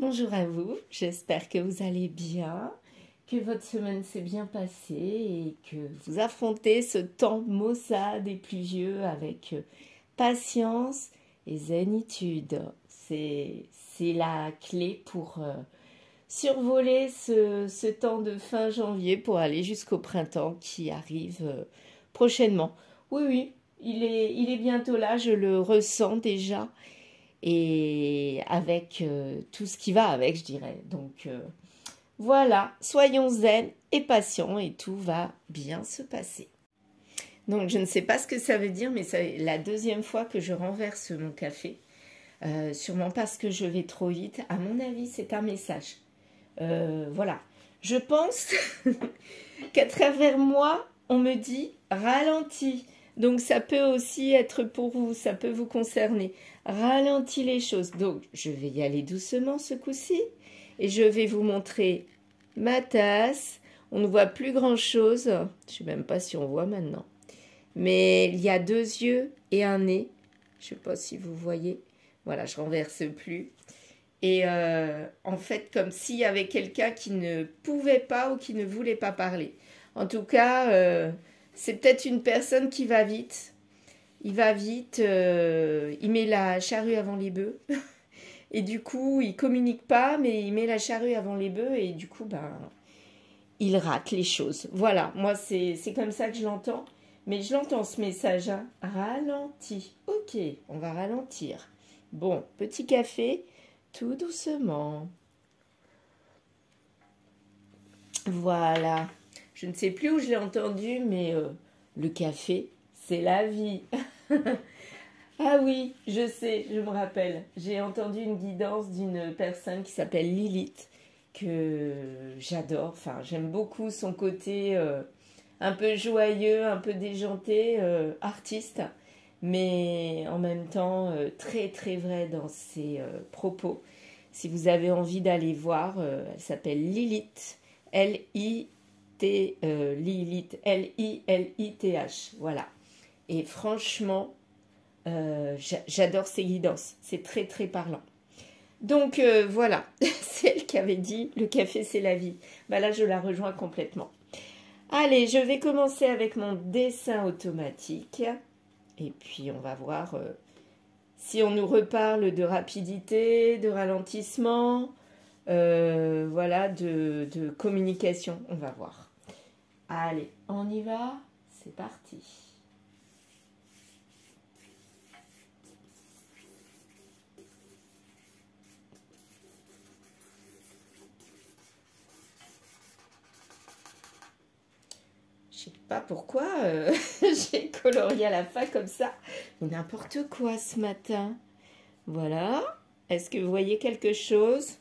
Bonjour à vous, j'espère que vous allez bien, que votre semaine s'est bien passée et que vous affrontez ce temps maussade et pluvieux avec patience et zénitude. C'est la clé pour survoler ce temps de fin janvier pour aller jusqu'au printemps qui arrive prochainement. Oui, oui, il est bientôt là, je le ressens déjà et avec tout ce qui va avec, je dirais. Donc voilà, soyons zen et patients et tout va bien se passer. Donc je ne sais pas ce que ça veut dire, mais c'est la deuxième fois que je renverse mon café. Sûrement parce que je vais trop vite. À mon avis, c'est un message. Voilà. Je pense qu'à travers moi, on me dit ralentis. Donc ça peut aussi être pour vous, ça peut vous concerner. Ralentis les choses. Donc je vais y aller doucement ce coup-ci et je vais vous montrer ma tasse. On ne voit plus grand-chose. Je ne sais même pas si on voit maintenant. Mais il y a deux yeux et un nez. Je ne sais pas si vous voyez. Voilà, je renverse plus. Et en fait, comme s'il y avait quelqu'un qui ne pouvait pas ou qui ne voulait pas parler. En tout cas, c'est peut-être une personne qui va vite. Il va vite, il met la charrue avant les bœufs. Et du coup, il communique pas, mais il met la charrue avant les bœufs. Et du coup, ben, il rate les choses. Voilà, moi, c'est comme ça que je l'entends. Mais je l'entends ce message, hein. Ralenti. Ok, on va ralentir. Bon, petit café. Tout doucement. Voilà. Je ne sais plus où je l'ai entendu, mais le café, c'est la vie. Ah oui, je sais, je me rappelle. J'ai entendu une guidance d'une personne qui s'appelle Lilith, que j'adore. Enfin, j'aime beaucoup son côté un peu joyeux, un peu déjanté, artiste, mais en même temps très très vrai dans ses propos. Si vous avez envie d'aller voir, elle s'appelle Lilith, Lilith, Lilith. Voilà. Et franchement, j'adore ses guidances. C'est très très parlant. Donc voilà, c'est elle qui avait dit le café c'est la vie. Bah là je la rejoins complètement. Allez, je vais commencer avec mon dessin automatique. Et puis on va voir si on nous reparle de rapidité, de ralentissement, voilà, de communication. On va voir. Allez, on y va. C'est parti. Je sais pas pourquoi j'ai colorié à la fin comme ça. N'importe quoi ce matin. Voilà. Est-ce que vous voyez quelque chose?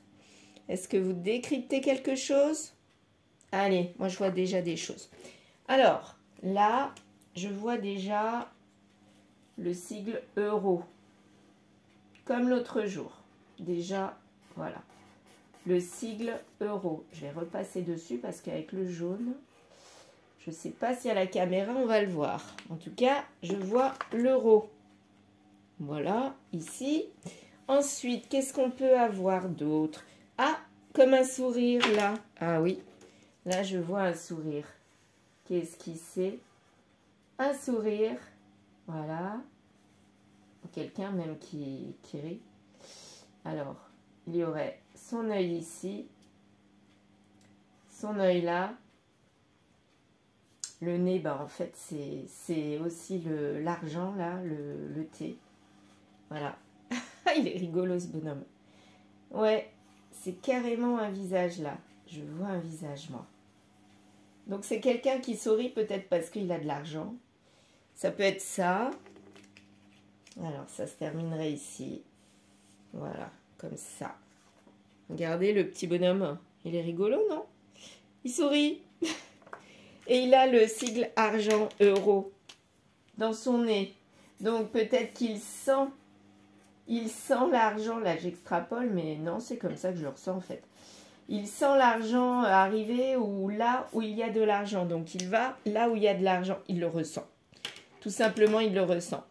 Est-ce que vous décryptez quelque chose? Allez, moi je vois déjà des choses. Alors, là, je vois déjà le sigle euro. Comme l'autre jour. Déjà, voilà. Le sigle euro. Je vais repasser dessus parce qu'avec le jaune... Je ne sais pas si à la caméra, on va le voir. En tout cas, je vois l'euro. Voilà, ici. Ensuite, qu'est-ce qu'on peut avoir d'autre? Ah, comme un sourire, là. Ah oui, là, je vois un sourire. Qu'est-ce qui c'est? Un sourire. Voilà. Quelqu'un même qui rit. Alors, il y aurait son œil ici. Son œil là. Le nez, bah, en fait, c'est aussi l'argent, là, le thé. Voilà. Il est rigolo, ce bonhomme. Ouais, c'est carrément un visage, là. Je vois un visage, moi. Donc, c'est quelqu'un qui sourit, peut-être parce qu'il a de l'argent. Ça peut être ça. Alors, ça se terminerait ici. Voilà, comme ça. Regardez le petit bonhomme. Il est rigolo, non? Il sourit. Et il a le sigle argent euro dans son nez. Donc peut-être qu'il sent l'argent. Là, j'extrapole, mais non, c'est comme ça que je le ressens en fait. Il sent l'argent arriver ou là où il y a de l'argent. Donc il va là où il y a de l'argent. Il le ressent. Tout simplement, il le ressent.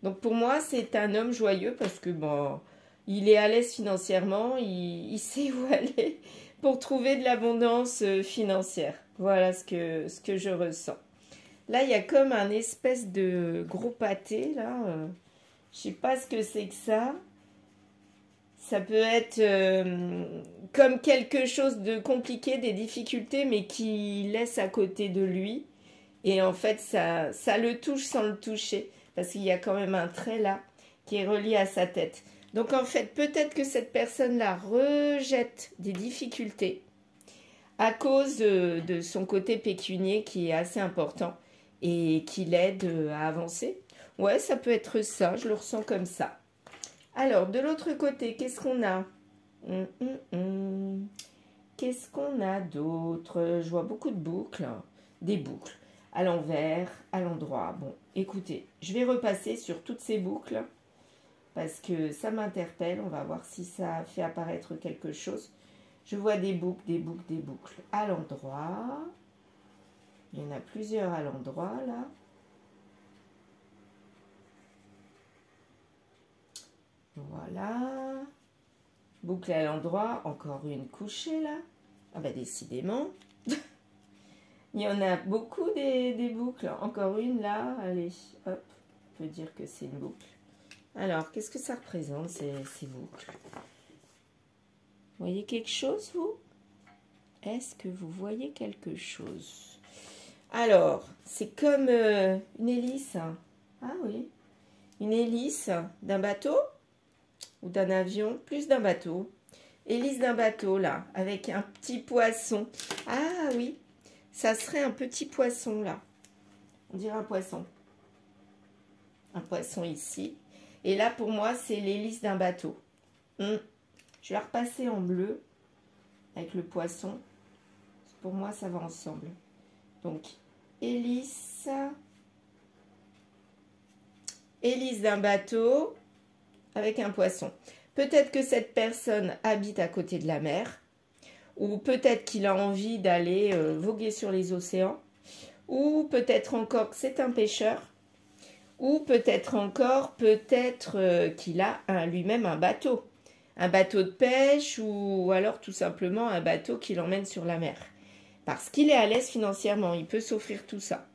Donc pour moi, c'est un homme joyeux parce que bon, il est à l'aise financièrement, il sait où aller pour trouver de l'abondance financière. Voilà ce que je ressens. Là, il y a comme un espèce de gros pâté, là. Je sais pas ce que c'est que ça. Ça peut être comme quelque chose de compliqué, des difficultés, mais qui laisse à côté de lui. Et en fait, ça le touche sans le toucher. Parce qu'il y a quand même un trait là qui est relié à sa tête. Donc en fait, peut-être que cette personne-là rejette des difficultés à cause de son côté pécunier qui est assez important et qui l'aide à avancer. Ouais, ça peut être ça, je le ressens comme ça. Alors, de l'autre côté, qu'est-ce qu'on a? Qu'est-ce qu'on a d'autre? Je vois beaucoup de boucles, des boucles, à l'envers, à l'endroit. Bon, écoutez, je vais repasser sur toutes ces boucles parce que ça m'interpelle. On va voir si ça fait apparaître quelque chose. Je vois des boucles, des boucles, des boucles à l'endroit. Il y en a plusieurs à l'endroit, là. Voilà. Boucle à l'endroit. Encore une couchée, là. Ah bah décidément. Il y en a beaucoup des boucles. Encore une, là. Allez, hop. On peut dire que c'est une boucle. Alors, qu'est-ce que ça représente, ces boucles? Vous voyez quelque chose, vous? Est-ce que vous voyez quelque chose? Alors, c'est comme une hélice. Ah oui. Une hélice d'un bateau ou d'un avion, plus d'un bateau. Hélice d'un bateau, là, avec un petit poisson. Ah oui, ça serait un petit poisson, là. On dirait un poisson. Un poisson ici. Et là, pour moi, c'est l'hélice d'un bateau. Je vais la repasser en bleu avec le poisson. Pour moi, ça va ensemble. Donc, hélice d'un bateau avec un poisson. Peut-être que cette personne habite à côté de la mer, ou peut-être qu'il a envie d'aller voguer sur les océans, ou peut-être encore que c'est un pêcheur, ou peut-être encore, qu'il a lui-même un bateau de pêche, ou alors tout simplement un bateau qui l'emmène sur la mer. Parce qu'il est à l'aise financièrement, il peut s'offrir tout ça.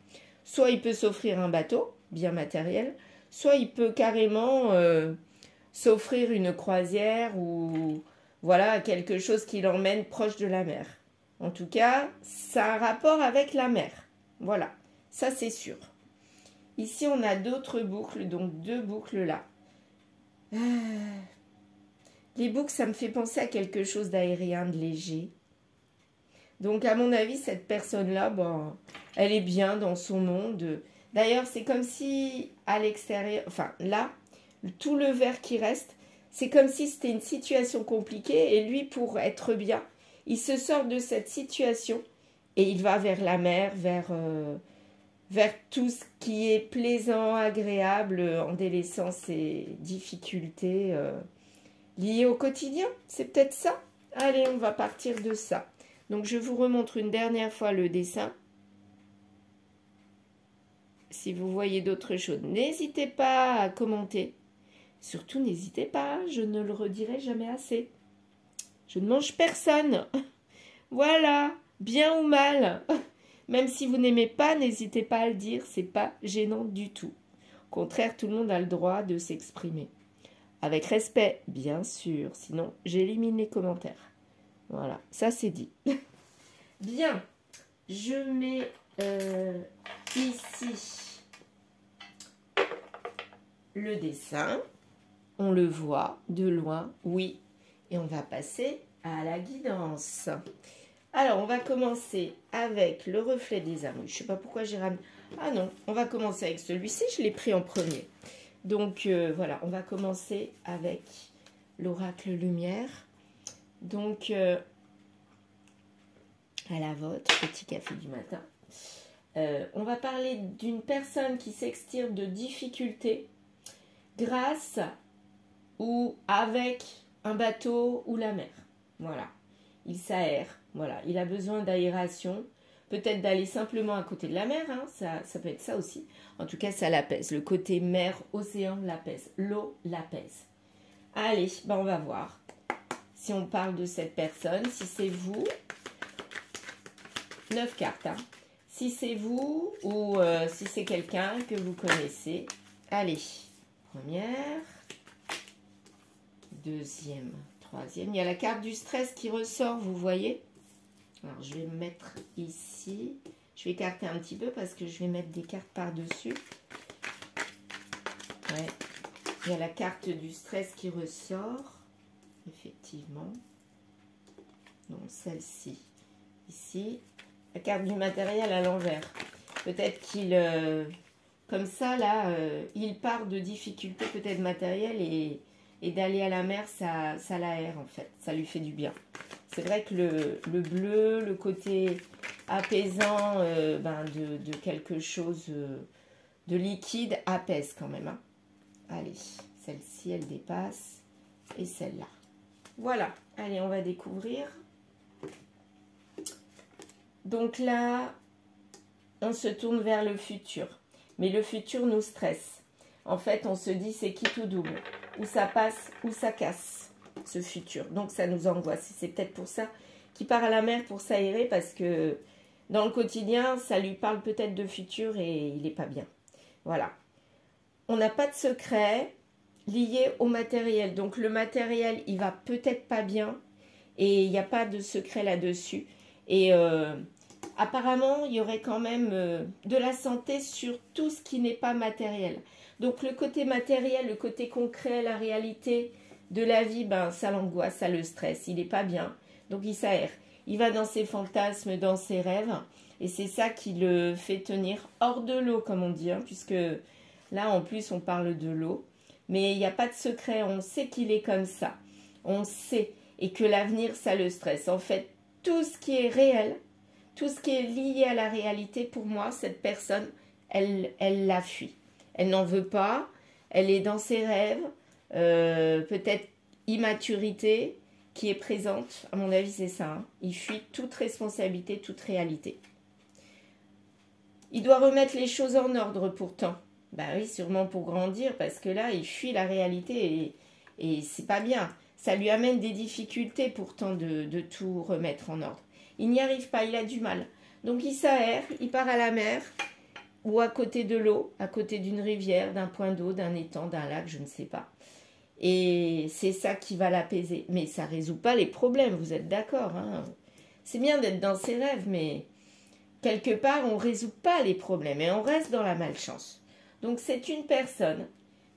Soit il peut s'offrir un bateau, bien matériel, soit il peut carrément s'offrir une croisière ou voilà quelque chose qui l'emmène proche de la mer. En tout cas, ça a un rapport avec la mer. Voilà, ça c'est sûr. Ici, on a d'autres boucles, donc deux boucles là. Les boucles, ça me fait penser à quelque chose d'aérien, de léger. Donc, à mon avis, cette personne-là, bon, elle est bien dans son monde. D'ailleurs, c'est comme si à l'extérieur, enfin là, tout le vert qui reste, c'est comme si c'était une situation compliquée et lui, pour être bien, il se sort de cette situation et il va vers la mer, vers tout ce qui est plaisant, agréable, en délaissant ses difficultés liées au quotidien. C'est peut-être ça. Allez, on va partir de ça. Donc, je vous remontre une dernière fois le dessin. Si vous voyez d'autres choses, n'hésitez pas à commenter. Surtout, n'hésitez pas, je ne le redirai jamais assez. Je ne mange personne. Voilà, bien ou mal. Même si vous n'aimez pas, n'hésitez pas à le dire, c'est pas gênant du tout. Au contraire, tout le monde a le droit de s'exprimer. Avec respect, bien sûr, sinon j'élimine les commentaires. Voilà, ça c'est dit. Bien, je mets ici le dessin. On le voit de loin, oui. Et on va passer à la guidance. Alors, on va commencer avec le reflet des amours. Je ne sais pas pourquoi j'ai ramené... Ah non, on va commencer avec celui-ci. Je l'ai pris en premier. Donc, voilà, on va commencer avec l'oracle lumière. Donc, à la vôtre, petit café du matin. On va parler d'une personne qui s'extire de difficultés grâce ou avec un bateau ou la mer. Voilà. Il s'aère. Voilà. Il a besoin d'aération. Peut-être d'aller simplement à côté de la mer. Hein. Ça peut être ça aussi. En tout cas, ça l'apaise. Le côté mer, océan l'apaise. L'eau l'apaise. Allez, ben on va voir si on parle de cette personne, si c'est vous. 9 cartes, hein. Si c'est vous ou si c'est quelqu'un que vous connaissez. Allez, première, deuxième, troisième. Il y a la carte du stress qui ressort, vous voyez. Alors, je vais me mettre ici. Je vais écarter un petit peu parce que je vais mettre des cartes par-dessus. Ouais. Il y a la carte du stress qui ressort. Effectivement. Non, celle-ci. Ici. La carte du matériel à l'envers. Peut-être qu'il, comme ça, là, il part de difficultés peut-être matérielles et d'aller à la mer, ça l'aère en fait. Ça lui fait du bien. C'est vrai que le bleu, le côté apaisant de quelque chose de liquide apaise quand même. Hein. Allez, celle-ci, elle dépasse. Et celle-là. Voilà. Allez, on va découvrir. Donc là, on se tourne vers le futur. Mais le futur nous stresse. En fait, on se dit c'est qui tout double. Ou ça passe, ou ça casse, ce futur. Donc ça nous angoisse. C'est peut-être pour ça qu'il part à la mer pour s'aérer. Parce que dans le quotidien, ça lui parle peut-être de futur et il n'est pas bien. Voilà. On n'a pas de secret lié au matériel. Donc le matériel, il va peut-être pas bien. Et il n'y a pas de secret là-dessus. Et apparemment, il y aurait quand même de la santé sur tout ce qui n'est pas matériel. Donc, le côté matériel, le côté concret, la réalité de la vie, ben, ça l'angoisse, ça le stresse. Il n'est pas bien. Donc, il s'aère. Il va dans ses fantasmes, dans ses rêves. Et c'est ça qui le fait tenir hors de l'eau, comme on dit. Hein, puisque là, en plus, on parle de l'eau. Mais il n'y a pas de secret. On sait qu'il est comme ça. On sait. Et que l'avenir, ça le stresse. En fait, tout ce qui est réel, tout ce qui est lié à la réalité, pour moi, cette personne, elle la fuit. Elle n'en veut pas, elle est dans ses rêves, peut-être immaturité qui est présente. À mon avis, c'est ça. Hein. Il fuit toute responsabilité, toute réalité. Il doit remettre les choses en ordre pourtant. Ben oui, sûrement pour grandir, parce que là, il fuit la réalité et c'est pas bien. Ça lui amène des difficultés pourtant de tout remettre en ordre. Il n'y arrive pas, il a du mal. Donc il s'aère, il part à la mer ou à côté de l'eau, à côté d'une rivière, d'un point d'eau, d'un étang, d'un lac, je ne sais pas. Et c'est ça qui va l'apaiser. Mais ça ne résout pas les problèmes, vous êtes d'accord, hein? C'est bien d'être dans ses rêves, mais quelque part, on ne résout pas les problèmes et on reste dans la malchance. Donc c'est une personne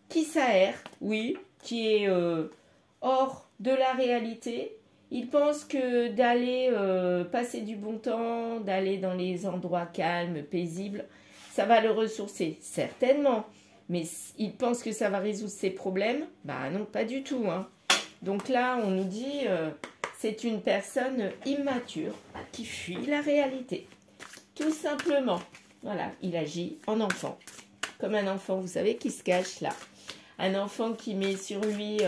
qui s'aère, oui, qui est hors de la réalité. Il pense que d'aller passer du bon temps, d'aller dans les endroits calmes, paisibles, ça va le ressourcer, certainement. Mais il pense que ça va résoudre ses problèmes. Bah non, pas du tout. Hein. Donc là, on nous dit, c'est une personne immature qui fuit la réalité. Tout simplement. Voilà, il agit en enfant. Comme un enfant, vous savez, qui se cache là. Un enfant qui met sur lui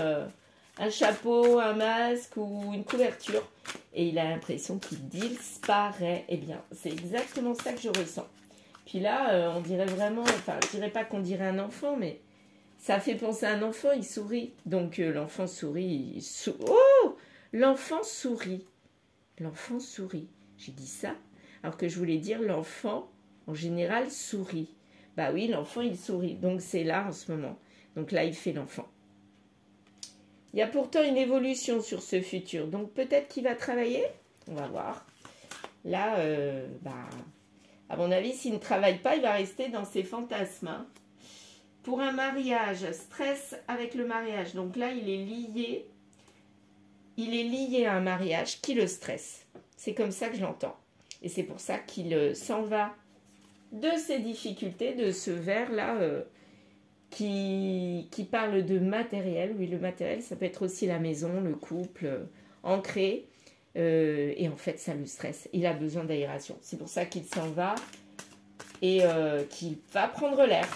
un chapeau, un masque ou une couverture. Et il a l'impression qu'il disparaît. Eh bien, c'est exactement ça que je ressens. Puis là, on dirait vraiment, enfin, je dirais pas qu'on dirait un enfant, mais ça fait penser à un enfant, il sourit. Donc, l'enfant sourit. Oh! L'enfant sourit. L'enfant sourit. J'ai dit ça, alors que je voulais dire l'enfant, en général, sourit. Bah oui, l'enfant, il sourit. Donc, c'est là en ce moment. Donc là, il fait l'enfant. Il y a pourtant une évolution sur ce futur. Donc, peut-être qu'il va travailler. On va voir. Là, à mon avis, s'il ne travaille pas, il va rester dans ses fantasmes. Hein. Pour un mariage, stress avec le mariage. Donc là, il est lié. Il est lié à un mariage qui le stresse. C'est comme ça que je l'entends. Et c'est pour ça qu'il s'en va de ses difficultés, de ce verre-là qui parle de matériel. Oui, le matériel, ça peut être aussi la maison, le couple, ancré. Et en fait, ça le stresse. Il a besoin d'aération. C'est pour ça qu'il s'en va et qu'il va prendre l'air.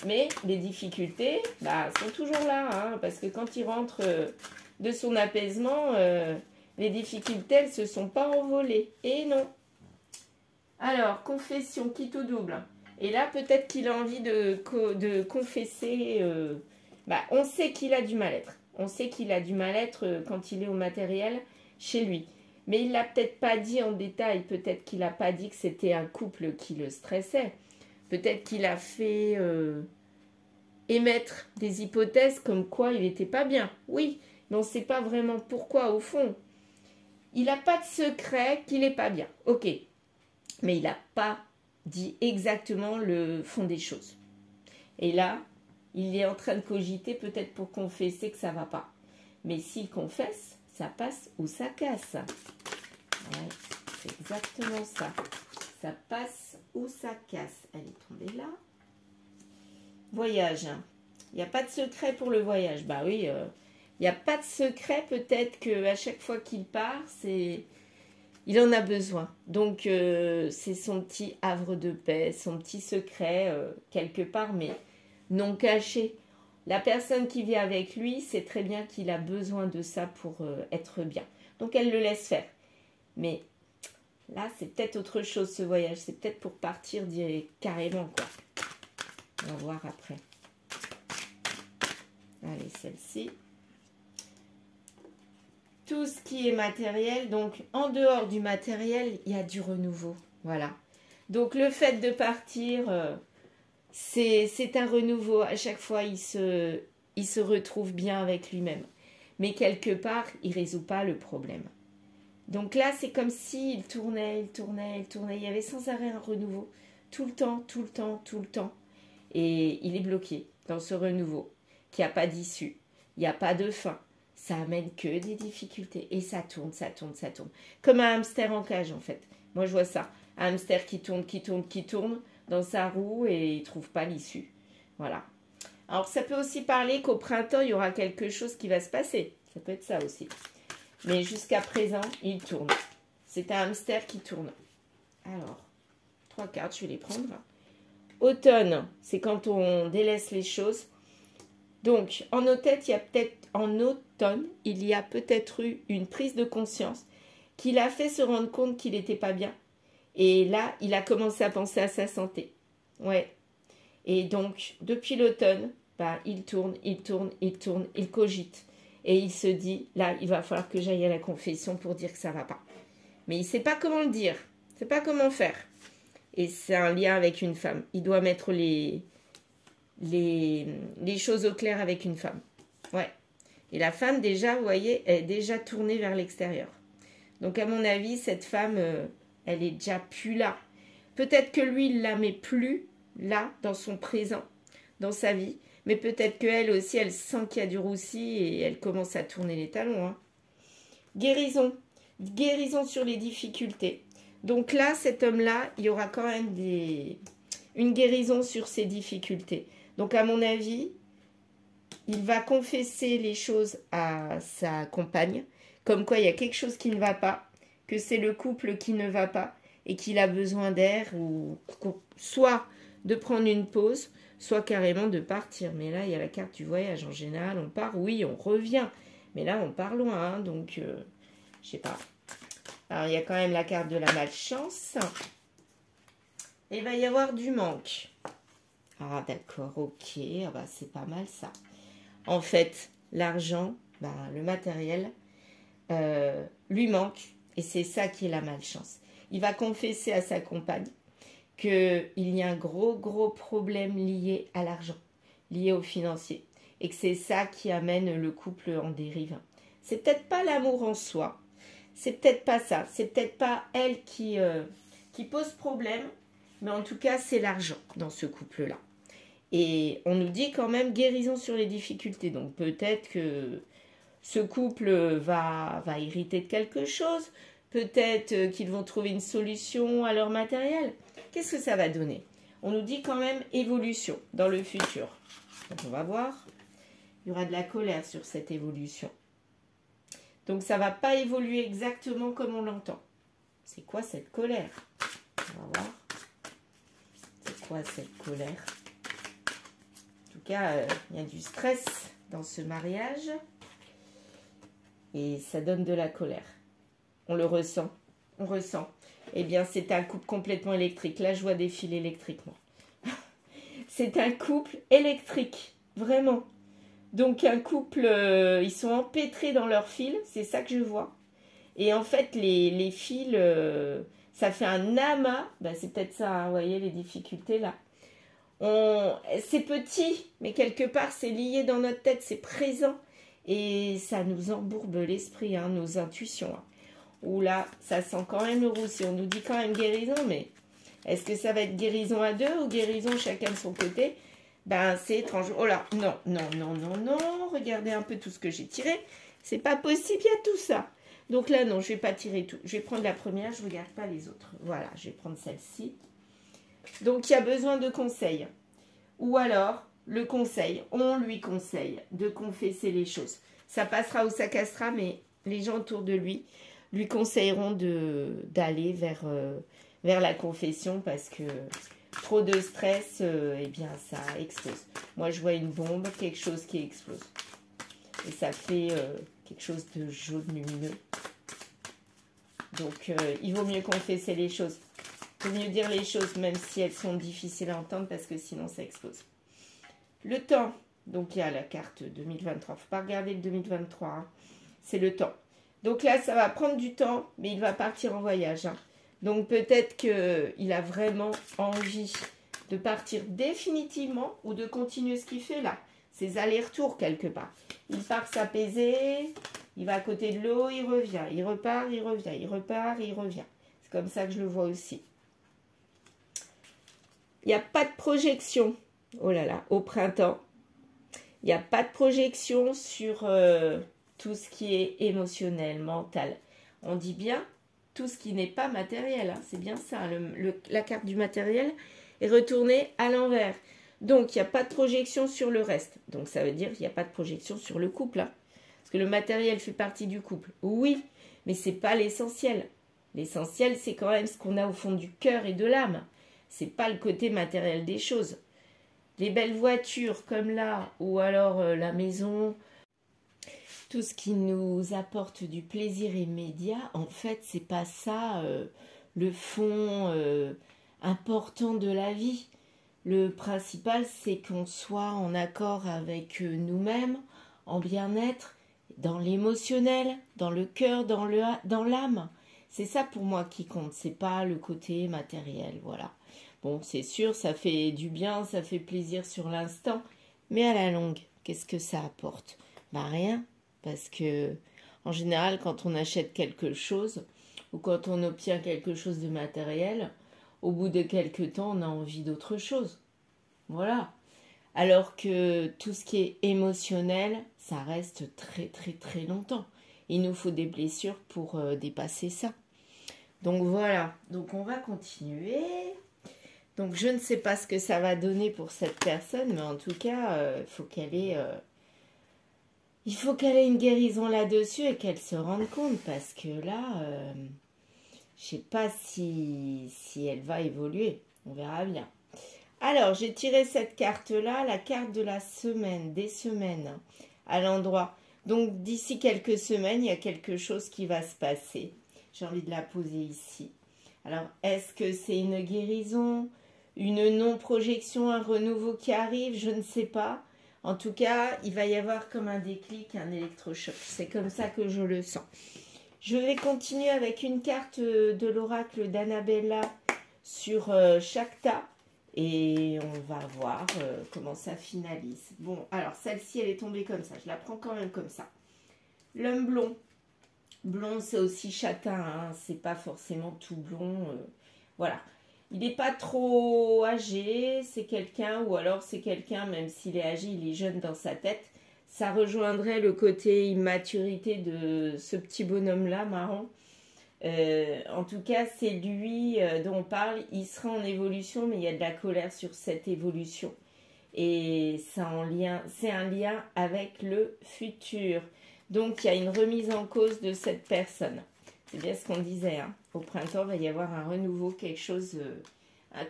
Mais les difficultés sont toujours là. Hein, parce que quand il rentre de son apaisement, les difficultés, elles ne se sont pas envolées. Et non. Alors, confession, quitte au double. Et là, peut-être qu'il a envie de confesser. On sait qu'il a du mal-être. On sait qu'il a du mal-être quand il est au matériel chez lui. Mais il ne l'a peut-être pas dit en détail. Peut-être qu'il n'a pas dit que c'était un couple qui le stressait. Peut-être qu'il a fait émettre des hypothèses comme quoi il n'était pas bien. Oui, mais on ne sait pas vraiment pourquoi au fond. Il n'a pas de secret qu'il n'est pas bien. Ok, mais il n'a pas dit exactement le fond des choses. Et là, il est en train de cogiter peut-être pour confesser que ça ne va pas. Mais s'il confesse, ça passe ou ça casse. Ouais, c'est exactement ça. Ça passe ou ça casse. Elle est tombée là. Voyage. Il n'y a pas de secret pour le voyage. Bah oui, il n'y a pas de secret. Peut-être qu'à chaque fois qu'il part, il en a besoin. Donc, c'est son petit havre de paix, son petit secret, quelque part, mais non caché. La personne qui vit avec lui sait très bien qu'il a besoin de ça pour être bien. Donc, elle le laisse faire. Mais là, c'est peut-être autre chose, ce voyage. C'est peut-être pour partir carrément, quoi. On va voir après. Allez, celle-ci. Tout ce qui est matériel, donc en dehors du matériel, il y a du renouveau. Voilà. Donc le fait de partir, c'est un renouveau. À chaque fois, il se retrouve bien avec lui-même. Mais quelque part, il ne résout pas le problème. Donc là, c'est comme s'il tournait, il tournait, il tournait. Il y avait sans arrêt un renouveau. Tout le temps, tout le temps, tout le temps. Et il est bloqué dans ce renouveau, qui n'a pas d'issue. Il n'y a pas de fin. Ça amène que des difficultés. Et ça tourne, ça tourne, ça tourne. Comme un hamster en cage, en fait. Moi, je vois ça. Un hamster qui tourne, qui tourne, qui tourne dans sa roue et il ne trouve pas l'issue. Voilà. Alors, ça peut aussi parler qu'au printemps, il y aura quelque chose qui va se passer. Ça peut être ça aussi. Mais jusqu'à présent, il tourne. C'est un hamster qui tourne. Alors, 3 cartes, je vais les prendre. Automne, c'est quand on délaisse les choses. Donc, en automne, il y a peut-être eu une prise de conscience qui l'a fait se rendre compte qu'il n'était pas bien. Et là, il a commencé à penser à sa santé. Ouais. Et donc, depuis l'automne, il tourne, il tourne, il tourne, il cogite. Et il se dit, là, il va falloir que j'aille à la confession pour dire que ça ne va pas. Mais il ne sait pas comment le dire. Il ne sait pas comment faire. Et c'est un lien avec une femme. Il doit mettre les choses au clair avec une femme. Ouais. Et la femme, déjà, vous voyez, elle est déjà tournée vers l'extérieur. Donc, à mon avis, cette femme, elle est déjà plus là. Peut-être que lui, il ne la met plus là, dans son présent, dans sa vie. Mais peut-être qu'elle aussi, elle sent qu'il y a du roussi et elle commence à tourner les talons. Hein. Guérison. Guérison sur les difficultés. Donc là, cet homme-là, il y aura quand même une guérison sur ses difficultés. Donc, à mon avis, il va confesser les choses à sa compagne, comme quoi il y a quelque chose qui ne va pas, que c'est le couple qui ne va pas et qu'il a besoin d'air, ou soit de prendre une pause, soit carrément de partir. Mais là, il y a la carte du voyage. En général, on part, oui, on revient. Mais là, on part loin, hein, donc, je sais pas. Alors, il y a quand même la carte de la malchance. Et il va y avoir du manque. Ah, d'accord, ok. Ah bah, c'est pas mal, ça. En fait, l'argent, le matériel, lui manque. Et c'est ça qui est la malchance. Il va confesser à sa compagne qu'il y a un gros problème lié à l'argent, lié au financier. Et que c'est ça qui amène le couple en dérive. C'est peut-être pas l'amour en soi. C'est peut-être pas ça. C'est peut-être pas elle qui pose problème. Mais en tout cas, c'est l'argent dans ce couple-là. Et on nous dit quand même guérison sur les difficultés. Donc peut-être que ce couple va hériter de quelque chose. Peut-être qu'ils vont trouver une solution à leur matériel. Qu'est-ce que ça va donner? On nous dit quand même évolution dans le futur. Donc on va voir. Il y aura de la colère sur cette évolution. Donc ça ne va pas évoluer exactement comme on l'entend. C'est quoi cette colère? On va voir. C'est quoi cette colère? En tout cas, il y a du stress dans ce mariage. Et ça donne de la colère. On le ressent. On ressent. Eh bien, c'est un couple complètement électrique. Là, je vois des fils électriques, moi. C'est un couple électrique. Vraiment. Donc un couple, ils sont empêtrés dans leurs fils, c'est ça que je vois. Et en fait, les fils, ça fait un amas. Ben, c'est peut-être ça, hein, vous voyez les difficultés là. C'est petit, mais quelque part, c'est lié dans notre tête, c'est présent. Et ça nous embourbe l'esprit, hein, nos intuitions. Hein. Ouh là, ça sent quand même le roussi. On nous dit quand même guérison, mais est-ce que ça va être guérison à deux ou guérison chacun de son côté? Ben, c'est étrange. Oh là, non, non, non, non, non. Regardez un peu tout ce que j'ai tiré. C'est pas possible, il y a tout ça. Donc là, non, je vais pas tirer tout. Je vais prendre la première, je regarde pas les autres. Voilà, je vais prendre celle-ci. Donc, il y a besoin de conseils. Ou alors, le conseil, on lui conseille de confesser les choses. Ça passera ou ça cassera, mais les gens autour de lui conseilleront d'aller vers la confession parce que trop de stress, eh bien, ça explose. Moi, je vois une bombe, quelque chose qui explose. Et ça fait quelque chose de jaune lumineux. Donc, il vaut mieux confesser les choses. Il vaut mieux dire les choses, même si elles sont difficiles à entendre, parce que sinon, ça explose. Le temps. Donc, il y a la carte 2023. Il ne faut pas regarder le 2023. Hein. C'est le temps. Donc là, ça va prendre du temps, mais il va partir en voyage. Hein. Donc, peut-être qu'il a vraiment envie de partir définitivement ou de continuer ce qu'il fait là. Ses allers-retours quelque part. Il part s'apaiser, il va à côté de l'eau, il revient. Il repart, il revient. Il repart, il revient. C'est comme ça que je le vois aussi. Il n'y a pas de projection. Oh là là, au printemps. Il n'y a pas de projection sur tout ce qui est émotionnel, mental. On dit bien tout ce qui n'est pas matériel. Hein. C'est bien ça. La carte du matériel est retournée à l'envers. Donc, il n'y a pas de projection sur le reste. Donc, ça veut dire qu'il n'y a pas de projection sur le couple. Hein. Parce que le matériel fait partie du couple. Oui, mais ce n'est pas l'essentiel. L'essentiel, c'est quand même ce qu'on a au fond du cœur et de l'âme. Ce n'est pas le côté matériel des choses. Les belles voitures comme là, ou alors la maison, tout ce qui nous apporte du plaisir immédiat, en fait, c'est pas ça le fond important de la vie. Le principal, c'est qu'on soit en accord avec nous-mêmes, en bien-être, dans l'émotionnel, dans le cœur, dans l'âme. C'est ça pour moi qui compte, c'est pas le côté matériel, voilà. Bon, c'est sûr, ça fait du bien, ça fait plaisir sur l'instant, mais à la longue, qu'est-ce que ça apporte? Ben rien, parce que en général, quand on achète quelque chose ou quand on obtient quelque chose de matériel, au bout de quelques temps, on a envie d'autre chose. Voilà. Alors que tout ce qui est émotionnel, ça reste très très très longtemps. Il nous faut des blessures pour dépasser ça. Donc voilà, donc on va continuer. Donc je ne sais pas ce que ça va donner pour cette personne, mais en tout cas, il faut qu'elle ait une guérison là-dessus et qu'elle se rende compte, parce que là, je ne sais pas si elle va évoluer. On verra bien. Alors, j'ai tiré cette carte-là, la carte de la semaine, des semaines, à l'endroit. Donc, d'ici quelques semaines, il y a quelque chose qui va se passer. J'ai envie de la poser ici. Alors, est-ce que c'est une guérison, une non-projection, un renouveau qui arrive? Je ne sais pas. En tout cas, il va y avoir comme un déclic, un électrochoc. C'est comme ça que je le sens. Je vais continuer avec une carte de l'oracle d'Annabella sur Shakta. Et on va voir comment ça finalise. Bon, alors celle-ci, elle est tombée comme ça. Je la prends quand même comme ça. L'homme blond. Blond, c'est aussi châtain. Hein, c'est pas forcément tout blond. Voilà. Il n'est pas trop âgé. C'est quelqu'un, ou alors c'est quelqu'un, même s'il est âgé, il est jeune dans sa tête. Ça rejoindrait le côté immaturité de ce petit bonhomme-là, marron. En tout cas, c'est lui dont on parle. Il sera en évolution, mais il y a de la colère sur cette évolution. Et c'est un lien avec le futur. Donc, il y a une remise en cause de cette personne. C'est bien ce qu'on disait. Hein. Au printemps, il va y avoir un renouveau, quelque chose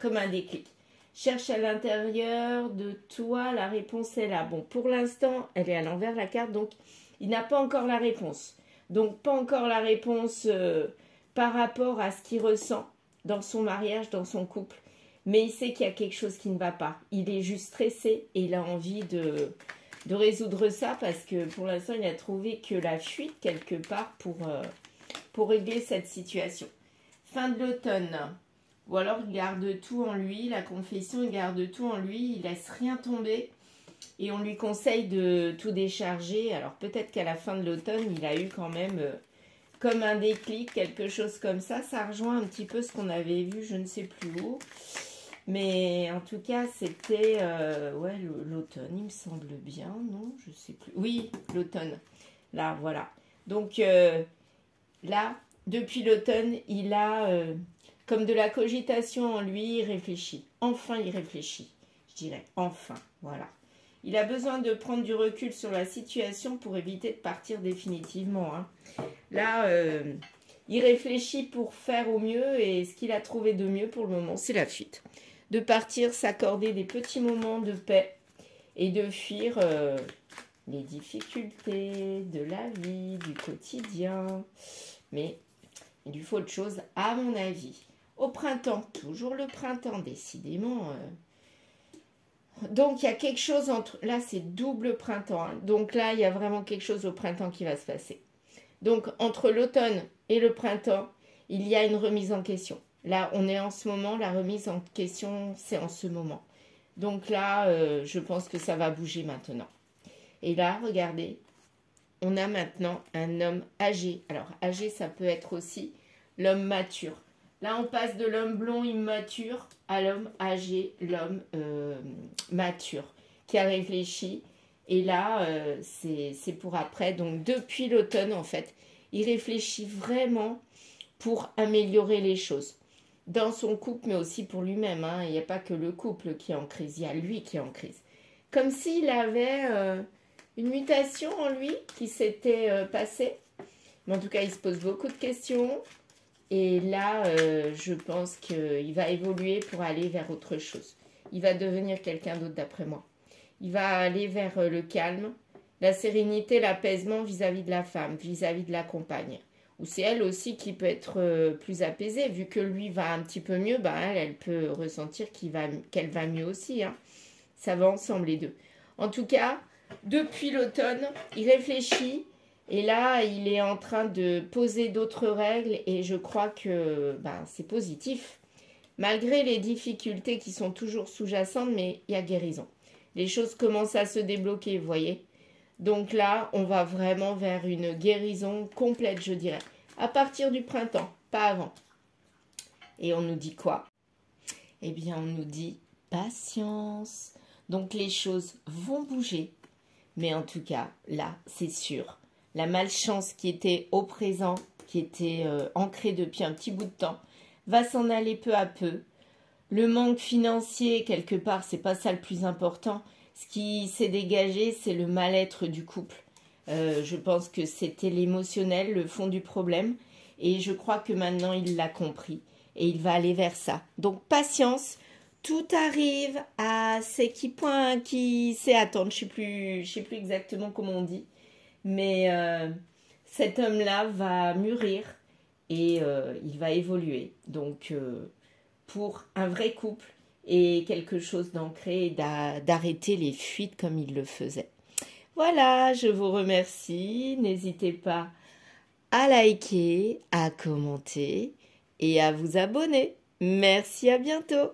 comme un déclic. Cherche à l'intérieur de toi, la réponse est là. Bon, pour l'instant, elle est à l'envers la carte, donc il n'a pas encore la réponse. Donc, pas encore la réponse par rapport à ce qu'il ressent dans son mariage, dans son couple. Mais il sait qu'il y a quelque chose qui ne va pas. Il est juste stressé et il a envie résoudre ça parce que pour l'instant, il a trouvé que la fuite quelque part pour régler cette situation. Fin de l'automne. Ou alors, il garde tout en lui, la confession, il garde tout en lui, il laisse rien tomber. Et on lui conseille de tout décharger. Alors, peut-être qu'à la fin de l'automne, il a eu quand même comme un déclic, quelque chose comme ça. Ça rejoint un petit peu ce qu'on avait vu, je ne sais plus où. Mais en tout cas, c'était ouais, l'automne, il me semble bien, non? Je ne sais plus. Oui, l'automne. Là, voilà. Donc, là, depuis l'automne, il a... comme de la cogitation en lui, il réfléchit. Enfin, il réfléchit, je dirais. Enfin, voilà. Il a besoin de prendre du recul sur la situation pour éviter de partir définitivement. Hein. Là, il réfléchit pour faire au mieux et ce qu'il a trouvé de mieux pour le moment, c'est la fuite. De partir, s'accorder des petits moments de paix et de fuir les difficultés de la vie, du quotidien. Mais il lui faut autre chose, à mon avis. Au printemps, toujours le printemps, décidément. Donc, il y a quelque chose entre... Là, c'est double printemps. Hein. Donc là, il y a vraiment quelque chose au printemps qui va se passer. Donc, entre l'automne et le printemps, il y a une remise en question. Là, on est en ce moment, la remise en question, c'est en ce moment. Donc là, je pense que ça va bouger maintenant. Et là, regardez, on a maintenant un homme âgé. Alors, âgé, ça peut être aussi l'homme mature. Là, on passe de l'homme blond immature à l'homme âgé, l'homme mature, qui a réfléchi. Et là, c'est pour après. Donc, depuis l'automne, en fait, il réfléchit vraiment pour améliorer les choses. Dans son couple, mais aussi pour lui-même. Hein. Il n'y a pas que le couple qui est en crise, il y a lui qui est en crise. Comme s'il avait une mutation en lui qui s'était passée. Mais en tout cas, il se pose beaucoup de questions. Et là, je pense qu'il va évoluer pour aller vers autre chose. Il va devenir quelqu'un d'autre d'après moi. Il va aller vers le calme, la sérénité, l'apaisement vis-à-vis de la femme, vis-à-vis de la compagne. Ou c'est elle aussi qui peut être plus apaisée. Vu que lui va un petit peu mieux, bah elle peut ressentir qu'elle va mieux aussi. Hein. Ça va ensemble les deux. En tout cas, depuis l'automne, il réfléchit. Et là, il est en train de poser d'autres règles et je crois que c'est positif. Malgré les difficultés qui sont toujours sous-jacentes, mais il y a guérison. Les choses commencent à se débloquer, vous voyez. Donc là, on va vraiment vers une guérison complète, je dirais. À partir du printemps, pas avant. Et on nous dit quoi? Eh bien, on nous dit patience. Donc les choses vont bouger. Mais en tout cas, là, c'est sûr. La malchance qui était au présent, qui était ancrée depuis un petit bout de temps, va s'en aller peu à peu. Le manque financier, quelque part, c'est pas ça le plus important. Ce qui s'est dégagé, c'est le mal-être du couple. Je pense que c'était l'émotionnel, le fond du problème. Et je crois que maintenant, il l'a compris. Et il va aller vers ça. Donc, patience. Tout arrive à ces points qui c'est attendre. Je sais plus exactement comment on dit. Mais cet homme-là va mûrir et il va évoluer. Donc, pour un vrai couple et quelque chose d'ancré et d'arrêter les fuites comme il le faisait. Voilà, je vous remercie. N'hésitez pas à liker, à commenter et à vous abonner. Merci, à bientôt.